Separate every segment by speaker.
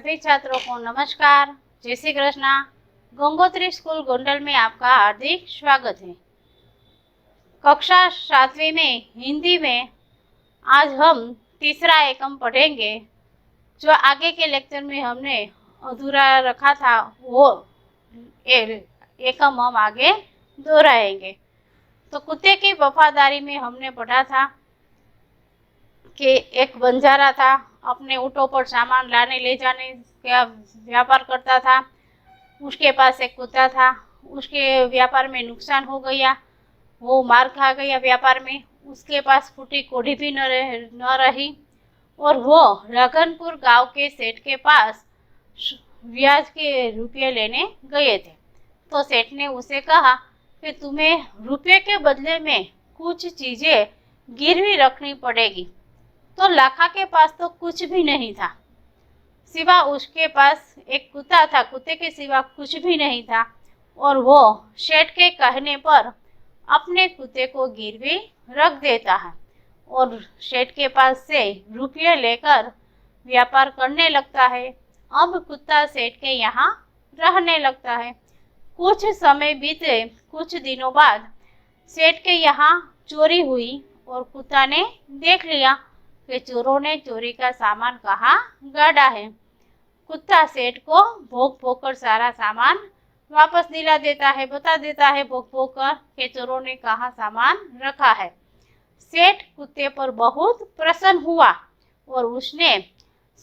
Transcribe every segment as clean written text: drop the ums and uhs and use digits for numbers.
Speaker 1: सभी छात्रों को नमस्कार। जय श्री कृष्णा। गंगोत्री स्कूल गोंडल में आपका हार्दिक स्वागत है। कक्षा 7वीं में हिंदी में आज हम तीसरा एकम पढ़ेंगे। जो आगे के लेक्चर में हमने अधूरा रखा था वो एकम हम आगे दोहराएंगे। तो कुत्ते की वफादारी में हमने पढ़ा था कि एक बंजारा था, अपने ऊँटों पर सामान लाने ले जाने का व्यापार करता था। उसके पास एक कुत्ता था, उसके व्यापार में नुकसान हो गया, वो मार खा गया व्यापार में। उसके पास फूटी कौड़ी भी न रही और वो रघनपुर गांव के सेठ के पास ब्याज के रुपये लेने गए थे। तो सेठ ने उसे कहा कि तुम्हें रुपये के बदले में कुछ चीज़ें गिरवी रखनी पड़ेगी। तो लाखा के पास तो कुछ भी नहीं था, सिवा उसके पास एक कुत्ता था, कुत्ते के सिवा कुछ भी नहीं था। और वो सेठ के कहने पर अपने कुत्ते को गिरवी रख देता है और सेठ के पास से रुपये लेकर व्यापार करने लगता है। अब कुत्ता सेठ के यहाँ रहने लगता है। कुछ समय बीते, कुछ दिनों बाद सेठ के यहाँ चोरी हुई और कुत्ता ने देख लिया कि चोरों ने चोरी का सामान कहाँ गाड़ा है। कुत्ता सेठ को भोंक भोंक कर सारा सामान वापस दिला देता है, बता देता है भोंक भोंक कर कि चोरों ने कहाँ सामान रखा है। सेठ कुत्ते पर बहुत प्रसन्न हुआ और उसने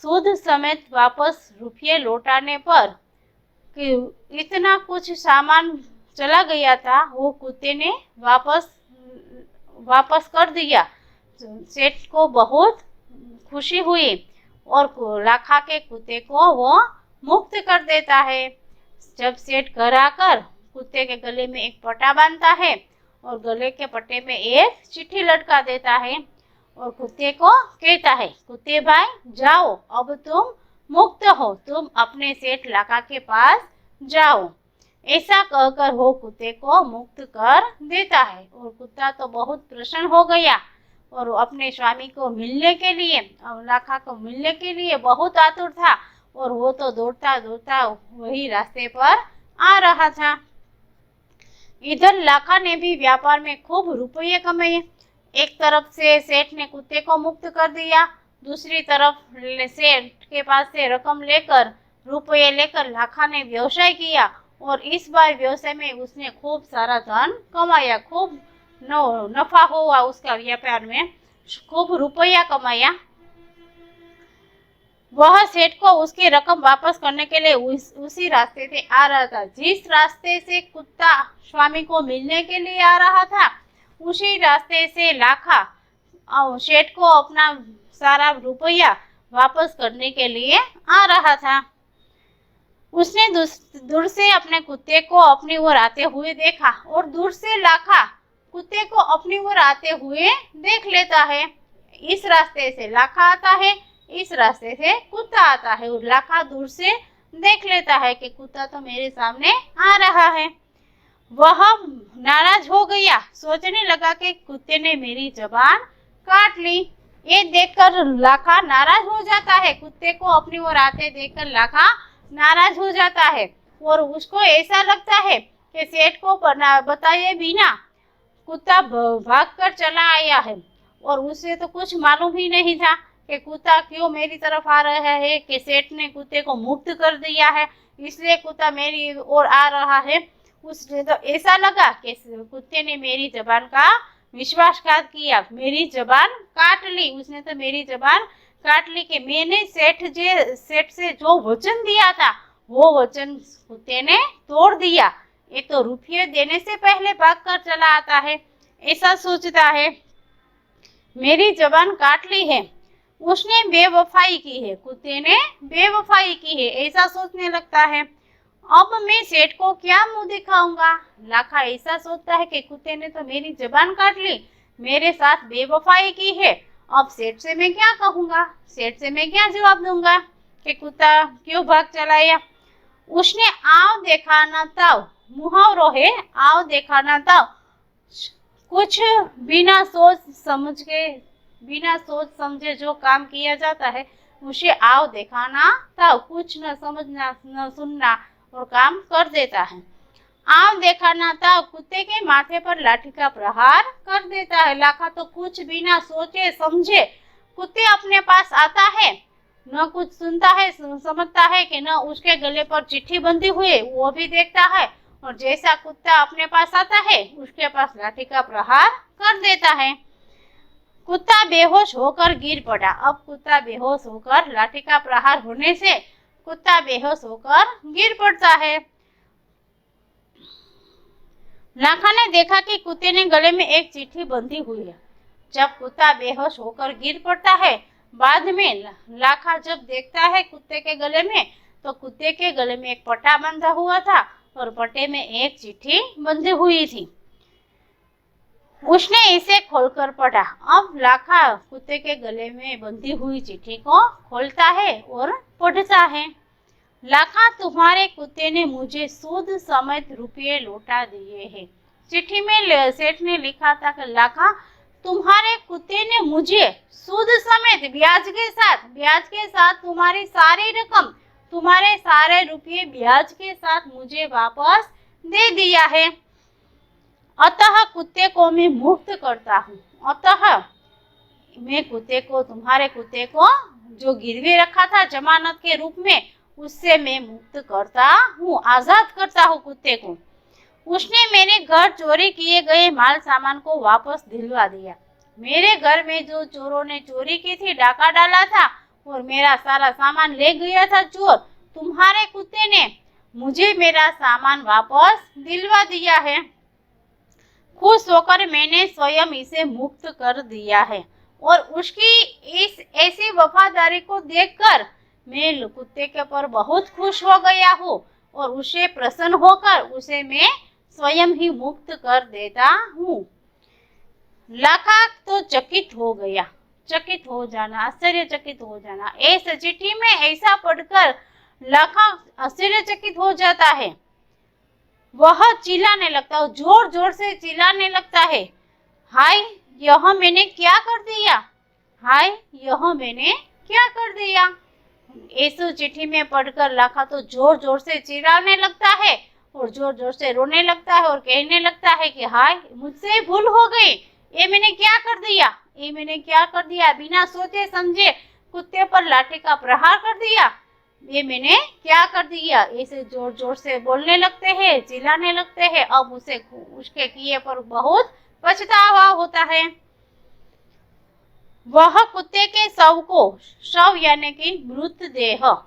Speaker 1: सूद समेत वापस रुपये लौटाने पर कि इतना कुछ सामान चला गया था वो कुत्ते ने वापस कर दिया। सेठ को बहुत खुशी हुई और लाखा के कुत्ते को वो मुक्त कर देता है। जब सेठ घर आकर कुत्ते के गले में एक पट्टा बांधता है और गले के पट्टे में एक चिट्ठी लटका देता है और कुत्ते को कहता है, कुत्ते भाई जाओ, अब तुम मुक्त हो, तुम अपने सेठ लाखा के पास जाओ। ऐसा कहकर वो कुत्ते को मुक्त कर देता है और कुत्ता तो बहुत प्रसन्न हो गया और अपने स्वामी को मिलने के लिए, लाखा को मिलने के लिए बहुत आतुर था और वो तो दौड़ता दौड़ता वही रास्ते पर आ रहा था। इधर लाखा ने भी व्यापार में खूब रुपये कमाए। एक तरफ से सेठ ने कुत्ते को मुक्त कर दिया, दूसरी तरफ सेठ के पास से रकम लेकर, रुपये लेकर लाखा ने व्यवसाय किया और इस बार व्यवसाय में उसने खूब सारा धन कमाया। खूब नफा हुआ उसका व्यापार में, खूब रुपया कमाया। वह सेठ को उसकी रकम वापस करने के लिए उसी रास्ते से आ रहा था। जिस रास्ते से कुत्ता स्वामी को मिलने के लिए आ रहा था उसी रास्ते से लाखा सेठ को अपना सारा रुपया वापस करने के लिए आ रहा था। उसने दूर से अपने कुत्ते को अपनी ओर आते हुए देखा और दूर से लाखा कुत्ते को अपनी ओर आते हुए देख लेता है। इस रास्ते से लाखा आता है, इस रास्ते से कुत्ता आता है और लाखा दूर से देख लेता है कि कुत्ता तो मेरे सामने आ रहा है। वह नाराज हो गया, सोचने लगा कि कुत्ते ने मेरी जबान काट ली। ये देखकर लाखा नाराज हो जाता है। कुत्ते को अपनी ओर आते देखकर लाखा नाराज हो जाता है और उसको ऐसा लगता है कि सेठ को बताए बिना कुत्ता भागकर चला आया है और उसे तो कुछ मालूम ही नहीं था कि कुत्ता क्यों मेरी तरफ आ रहा है, कि सेठ ने कुत्ते को मुक्त कर दिया है इसलिए कुत्ता मेरी ओर आ रहा है। उसने तो ऐसा लगा कि कुत्ते ने मेरी जबान का विश्वासघात किया, मेरी जबान काट ली। उसने तो मेरी जबान काट ली कि मैंने सेठ से जो वचन दिया था वो वचन कुत्ते ने तोड़ दिया। ये तो रुपये देने से पहले भागकर चला आता है, ऐसा सोचता है। मेरी जबान काट ली है, उसने बेवफाई की है, कुत्ते ने बेवफाई की है, ऐसा सोचने लगता है। अब मैं सेठ को क्या मुंह दिखाऊंगा। लाखा ऐसा सोचता है कि कुत्ते ने तो मेरी जबान काट ली, मेरे साथ बेवफाई की है, अब सेठ से मैं क्या कहूंगा, सेठ से मैं क्या जवाब दूंगा कि कुत्ता क्यों भाग चलाया। उसने आव देखा ना ताव, मुहावरो है आव देखा ना ताव, कुछ बिना सोच समझे जो काम किया जाता है उसे आव दिखाना था, कुछ न समझना न सुनना और काम कर देता है। आव दिखाना था, कुत्ते के माथे पर लाठी का प्रहार कर देता है। लाखा तो कुछ बिना सोचे समझे कुत्ते अपने पास आता है, न कुछ सुनता है समझता है कि न उसके गले पर चिट्ठी बंधी हुई वो भी देखता है, और जैसा कुत्ता अपने पास आता है उसके पास लाठी का प्रहार कर देता है। कुत्ता बेहोश होकर गिर पड़ा। अब कुत्ता बेहोश होकर, लाठी का प्रहार होने से कुत्ता बेहोश होकर गिर पड़ता है। लाखा ने देखा कि कुत्ते ने गले में एक चिट्ठी बंधी हुई है। जब कुत्ता बेहोश होकर गिर पड़ता है, बाद में लाखा जब देखता है कुत्ते के गले में, तो कुत्ते के गले में एक पट्टा बंधा हुआ था और पट्टे में एक चिट्ठी बंधी हुई थी। उसने इसे खोलकर पढ़ा। अब लाखा कुत्ते के गले में बंधी हुई चिट्ठी को खोलता है और पढ़ता है। लाखा, तुम्हारे कुत्ते ने मुझे सूद समेत रुपये लौटा दिए हैं। चिट्ठी में सेठ ने लिखा था कि लाखा, तुम्हारे कुत्ते ने मुझे सूद समेत ब्याज के साथ तुम्हारी सारी रकम, तुम्हारे सारे रुपये ब्याज के साथ मुझे वापस दे दिया है। अतः कुत्ते को मैं मुक्त करता हूँ। अतः मैं तुम्हारे कुत्ते को जो गिरवी रखा था जमानत के रूप में, उससे मैं मुक्त करता हूँ, आजाद करता हूँ कुत्ते को। उसने मेरे घर चोरी किए गए माल सामान को वापस दिलवा दिया। मेरे घर में जो चोरों ने चोरी की थी, डाका डाला था और मेरा सारा सामान ले गया था चोर, तुम्हारे कुत्ते ने मुझे मेरा सामान वापस दिलवा दिया है। खुश होकर मैंने स्वयं इसे मुक्त कर दिया है, और उसकी इस ऐसी वफादारी को देखकर मैं कुत्ते के पर बहुत खुश हो गया हूँ, और उसे प्रसन्न होकर उसे मैं स्वयं ही मुक्त कर देता हूँ। लाखा तो चकित हो गया। चकित हो जाना, आश्चर्यचकित हो जाना। इस चिट्ठी में ऐसा पढ़कर लाखा आश्चर्यचकित हो जाता है। वह चिल्लाने लगता है, जोर जोर से चिल्लाने लगता है, हाय यह मैंने क्या कर दिया, हाय यह मैंने क्या कर दिया। इस चिट्ठी में पढ़कर लाखा तो जोर जोर से चिल्लाने लगता है और जोर जोर से रोने लगता है और कहने लगता है कि हाय मुझसे भूल हो गई, ये मैंने क्या कर दिया, ये मैंने क्या कर दिया। बिना सोचे समझे कुत्ते पर लाठी का प्रहार कर दिया, ये मैंने क्या कर दिया। ऐसे जोर जोर से बोलने लगते हैं, चिल्लाने लगते हैं। अब उसे उसके किए पर बहुत पछतावा होता है। वह कुत्ते के शव यानी कि मृतदेह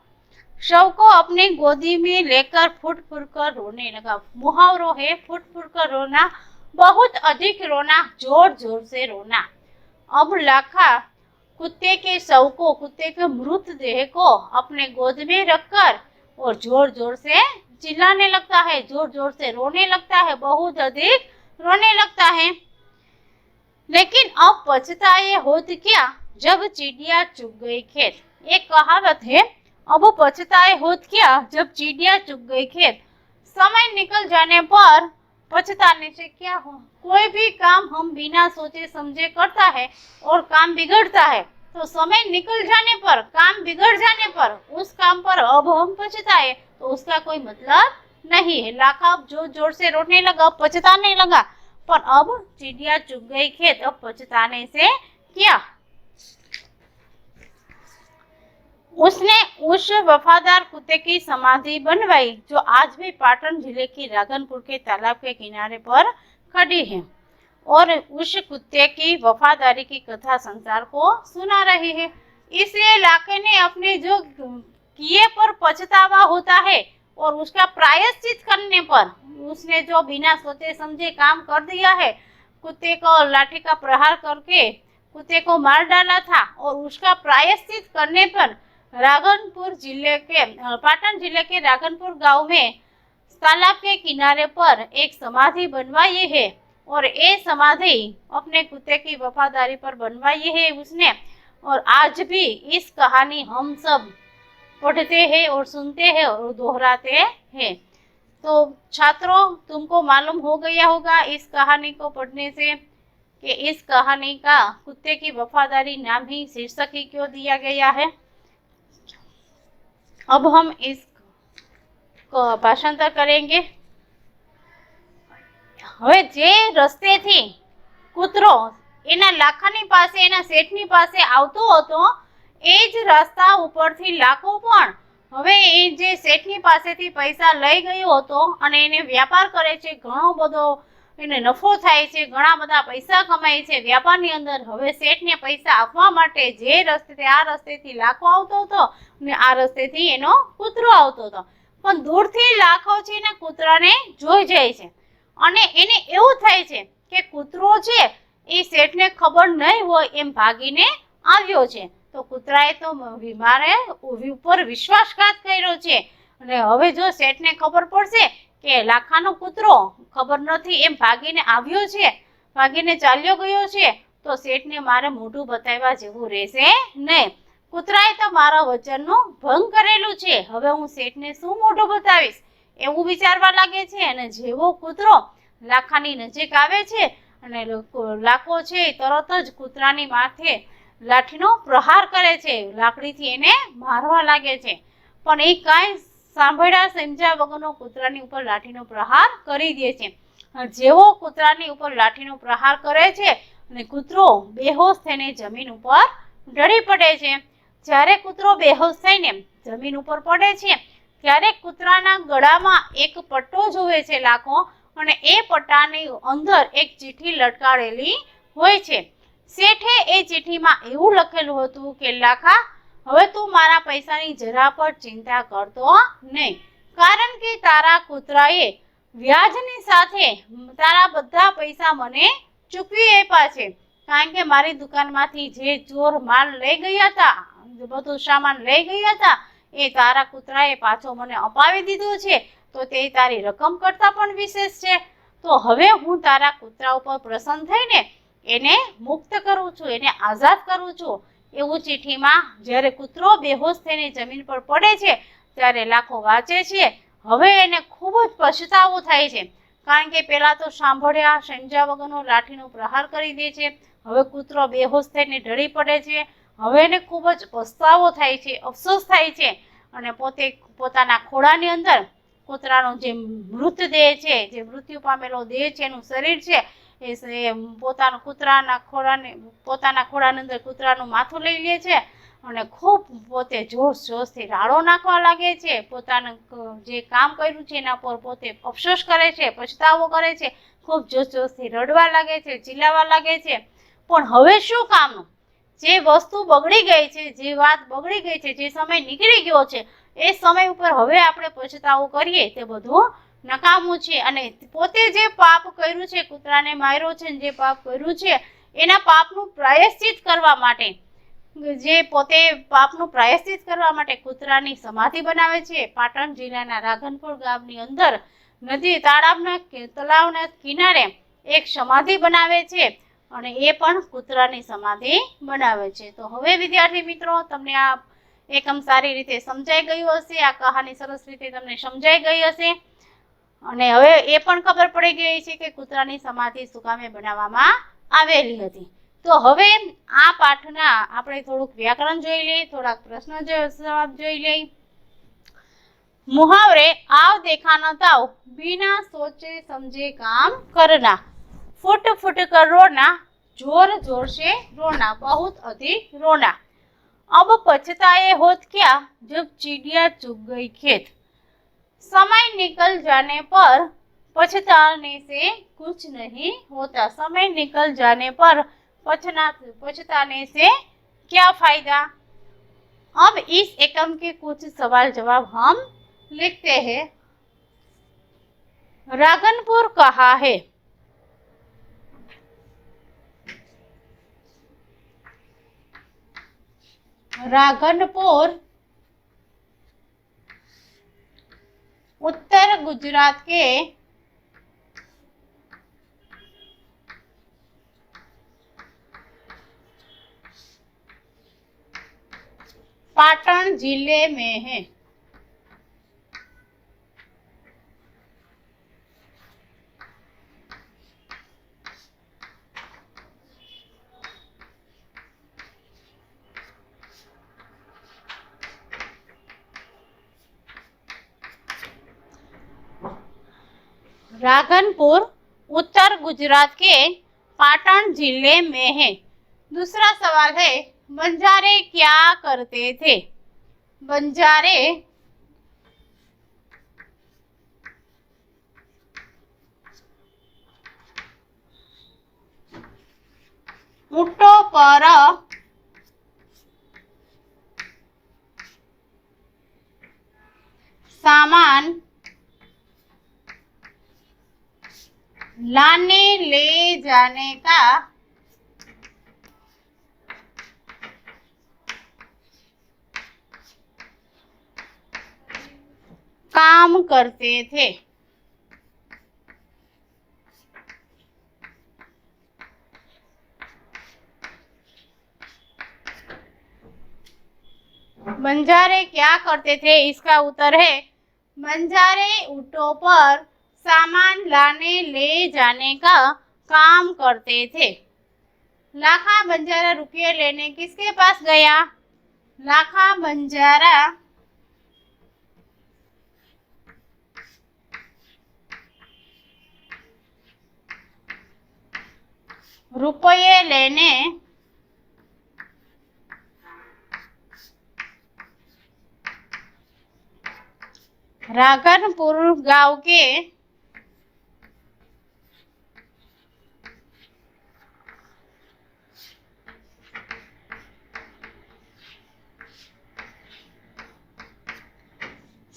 Speaker 1: शव को अपनी गोदी में लेकर फुट फुट कर रोने लगा। मुहावरों है फुट फुट कर रोना, बहुत अधिक रोना, जोर जोर से रोना। अब लाखा कुत्ते के मृतदेह को अपने गोद में रखकर और जोर जोर से चिल्लाने लगता है, जोर जोर से रोने लगता है, बहुत अधिक रोने लगता है। लेकिन अब पछताए होत क्या, जब चिड़िया चुग गई खेत। एक कहावत है, अब पछताए होत क्या, जब चिड़िया चुग गई खेत। समय निकल जाने पर पछताने से क्या हो। कोई भी काम हम बिना सोचे समझे करता है और काम बिगड़ता है, तो समय निकल जाने पर, काम बिगड़ जाने पर, उस काम पर अब हम पछताए तो उसका कोई मतलब नहीं है। लाखा अब जोर जोर से रोने लगा, पछताने लगा, पर अब चिड़िया चुग गई खेत, अब पछताने से क्या। उसने उस वफादार कुत्ते की समाधि बनवाई जो आज भी पाटन जिले की राघनपुर के तालाब के किनारे पर खड़ी है, और उस कुत्ते की वफादारी की कथा संसार को सुना रही है। इसलिए लाखे ने अपने जो किए पर पछतावा होता है और उसका प्रायश्चित करने पर, उसने जो बिना सोचे समझे काम कर दिया है, कुत्ते को लाठी का प्रहार करके कुत्ते को मार डाला था, और उसका प्रायश्चित करने पर पाटन जिले के राघनपुर गांव में तालाब के किनारे पर एक समाधि बनवाई है, और ये समाधि अपने कुत्ते की वफादारी पर बनवाई है उसने। और आज भी इस कहानी हम सब पढ़ते हैं और सुनते हैं और दोहराते हैं। तो छात्रों, तुमको मालूम हो गया होगा इस कहानी को पढ़ने से कि इस कहानी का कुत्ते की वफादारी नाम ही शीर्षक ही क्यों दिया गया है। अब हम इस भाषांतर करेंगे। હવે જે રસ્તેથી કૂતરો એના લાખાની પાસે એના શેઠની પાસે આવતો હતો એ જ રસ્તા ઉપરથી લાખો પણ હવે એ જે શેઠની પાસેથી પૈસા લઈ ગયો હતો અને એને વ્યાપાર કરે છે, ઘણો બધો એને નફો થાય છે, ઘણા બધા પૈસા કમાય છે વ્યાપારની અંદર। હવે શેઠને પૈસા આપવા માટે જે રસ્તે આ રસ્તેથી લાખો આવતો હતો અને આ રસ્તેથી એનો કૂતરો આવતો હતો, પણ દૂરથી લાખો છે ને કૂતરાને જોઈ જાય છે અને એને એવું થાય છે કે કૂતરો છે એ શેઠને ખબર નહીં હોય એમ ભાગીને આવ્યો છે। તો કૂતરાએ તો મારે ઉપર વિશ્વાસઘાત કર્યો છે અને હવે જો શેઠને ખબર પડશે કે લાખાનો કૂતરો ખબર નથી એમ ભાગીને આવ્યો છે, ભાગીને ચાલ્યો ગયો છે, તો શેઠને મારે મોઢું બતાવ્યા જેવું રહેશે નહીં। કૂતરાએ તો મારા વચનનું ભંગ કરેલું છે, હવે હું શેઠને શું મોઢું બતાવીશ એવું વિચારવા લાગે છે। અને જેવો કૂતરો લાખાની નજીક આવે છે અને લાખો છે તરત જ કૂતરાની માથે લાઠીનો પ્રહાર કરે છે, લાકડીથી એને મારવા લાગે છે, પણ એ કાંઈ સાંભળ્યા સમજ્યા વગરનો કૂતરાની ઉપર લાઠીનો પ્રહાર કરી દે છે। જેવો કૂતરાની ઉપર લાઠીનો પ્રહાર કરે છે અને કૂતરો બેહોશ થઈને જમીન ઉપર ઢળી પડે છે। જ્યારે કૂતરો બેહોશ થઈને જમીન ઉપર પડે છે ત્યારે કૂતરાના ગળામાં એક પટ્ટો જોવે છે લાખો, અને એ પટ્ટાની અંદર એક ચિઠ્ઠી લટકાડેલી હોય છે। શેઠે એ ચિઠ્ઠીમાં એવું લખેલું હતું કે લાખા, હવે તું મારા પૈસાની જરા પણ ચિંતા કરતો નહીં, કારણ કે તારા કૂતરાએ વ્યાજની સાથે તારા બધા પૈસા મને ચૂકવી આપ્યા છે, કારણ કે મારી દુકાનમાંથી જે ચોર માલ લઈ ગયા હતા, બધું સામાન લઈ ગયા હતા એ તારા કૂતરાએ પાછો મને અપાવી દીધો છે, તો તે તારી રકમ કરતાં પણ વિશેષ છે। તો હવે હું તારા કૂતરા ઉપર પ્રસન્ન થઈને એને મુક્ત કરું છું, એને આઝાદ કરું છું એવું ચિઠ્ઠીમાં જ્યારે કૂતરો બેહોશ થઈને જમીન પર પડે છે ત્યારે લાખો વાંચે છે। હવે એને ખૂબ જ પછતાવો થાય છે, કારણ કે પહેલાં તો સાંભળ્યા સમજ્યા વગરનો લાઠીનો પ્રહાર કરી દે છે, હવે કૂતરો બેહોશ થઈને ઢળી પડે છે, હવે એને ખૂબ જ પસ્તાવો થાય છે, અફસોસ થાય છે અને પોતે પોતાના ખોળાની અંદર કૂતરાનો જે મૃતદેહ છે, જે મૃત્યુ પામેલો દેહ છે, એનું શરીર છે એ પોતાના ખોળાની અંદર કૂતરાનું માથું લઈ લે છે અને ખૂબ પોતે જોશથી રાડો નાખવા લાગે છે, પોતાનું જે કામ કર્યું છે એના પર પોતે અફસોસ કરે છે, પછતાવો કરે છે, ખૂબ જોશથી રડવા લાગે છે, ચીલાવા લાગે છે। પણ હવે શું કામનું? જે વસ્તુ બગડી ગઈ છે, જે વાત બગડી ગઈ છે, જે સમય નીકળી ગયો છે એ સમય ઉપર હવે આપણે પછતાવો કરીએ તે બધું નકામું છે। અને પોતે જે પાપ કર્યું છે, કૂતરાને માર્યો છે, જે પાપ કર્યું છે એના પાપનું પ્રાયશ્ચિત કરવા માટે કૂતરાની સમાધિ બનાવે છે। પાટણ જિલ્લાના રાધનપુર ગામની અંદર નદી તળાવના કિનારે એક સમાધિ બનાવે છે અને એ પણ કૂતરાની સમાધિ બનાવે છે। તો હવે વિદ્યાર્થી મિત્રો તમને આ એકમ સારી રીતે સમજાઈ ગયું હશે, આ કહાની સરસ રીતે તમને સમજાઈ ગઈ હશે અને હવે એ પણ ખબર પડી ગઈ છે કે કૂતરાની સમાધિ શું કામે બનાવવામાં આવેલી હતી। તો હવે આ પાઠના આપણે થોડુંક વ્યાકરણ જોઈ લઈએ, થોડાક પ્રશ્ન જવાબ જોઈ લઈએ। मुहावरे आव देखा न ताव, बिना सोचे समझे काम करना, फुट फुट कर रोना, जोर जोर से रोना, बहुत अधिक रोना। अब पछताए होत क्या जब चिड़िया चुग गई खेत, समय निकल जाने पर पछताने से कुछ नहीं होता, समय निकल जाने पर पछताने से क्या फायदा। अब इस एकम के कुछ सवाल जवाब हम लिखते हैं। रागनपुर कहाँ है? रागनपुर उत्तर गुजरात के पाटन जिले में है। राधनपुर उत्तर गुजरात के पाटण जिले में है। दूसरा सवाल है, बंजारे क्या करते थे? बंजारे ऊंटों पर सामान लाने ले जाने का काम करते थे। बंजारे क्या करते थे? इसका उत्तर है, बंजारे ऊंटों पर सामान लाने ले जाने का काम करते थे। लाखा बंजारा रुपये लेने किसके पास गया? लाखा बंजारा रुपये लेने राधनपुर गांव के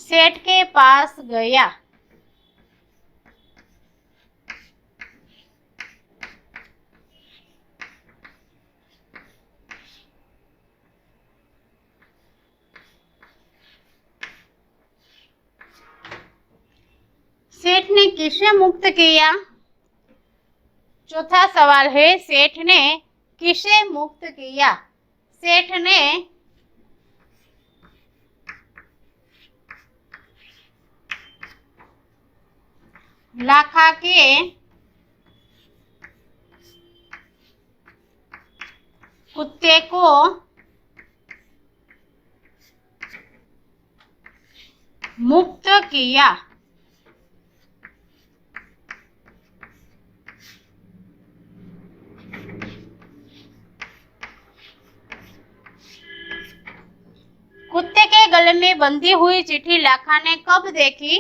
Speaker 1: सेठ के पास गया। सेठ ने किसे मुक्त किया? चौथा सवाल है, सेठ ने किसे मुक्त किया? सेठ ने लाखा के कुत्ते को मुक्त किया। कुत्ते के गले में बंधी हुई चिट्ठी लाखा ने कब देखी?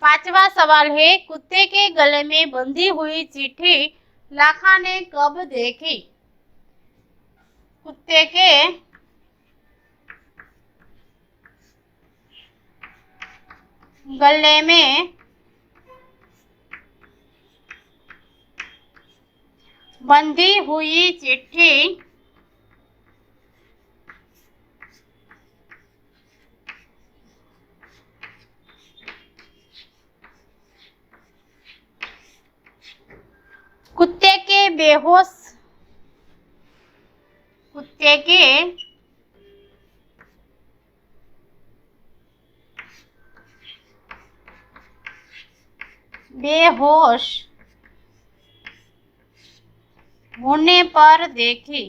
Speaker 1: पांचवा सवाल है, कुत्ते के गले में बंधी हुई चिट्ठी लाखा ने कब देखी? कुत्ते के गले में बंधी हुई चिट्ठी कुत्ते के बेहोश होने पर देखी।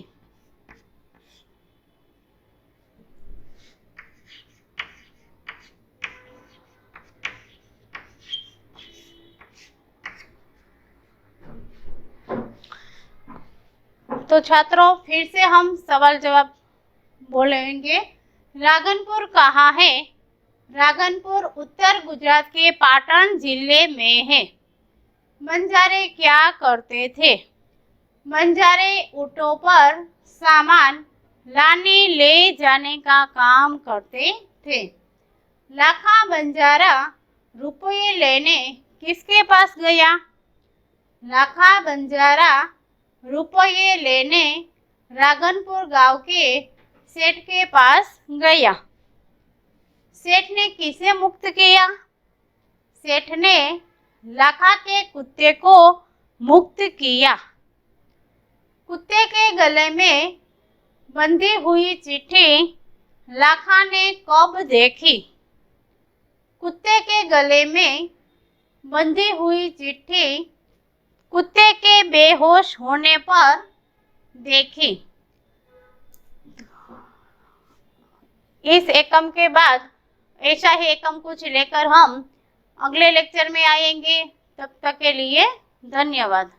Speaker 1: तो छात्रों, फिर से हम सवाल जवाब बोलेंगे। राधनपुर कहाँ है? राधनपुर उत्तर गुजरात के पाटण जिले में है। बंजारे क्या करते थे? बंजारे ऊंटों पर सामान लाने ले जाने का काम करते थे। लाखा बंजारा रुपये लेने किसके पास गया? लाखा बंजारा रुपये लेने राधनपुर गांव के सेठ के पास गया। सेठ ने किसे मुक्त किया? सेठ ने लाखा के कुत्ते को मुक्त किया। कुत्ते के गले में बंधी हुई चिट्ठी लाखा ने कब देखी? कुत्ते के गले में बंधी हुई चिट्ठी कुत्ते के बेहोश होने पर देखी। इस एकम के बाद ऐसा ही एकम कुछ लेकर हम अगले लेक्चर में आएंगे। तब तक के लिए धन्यवाद।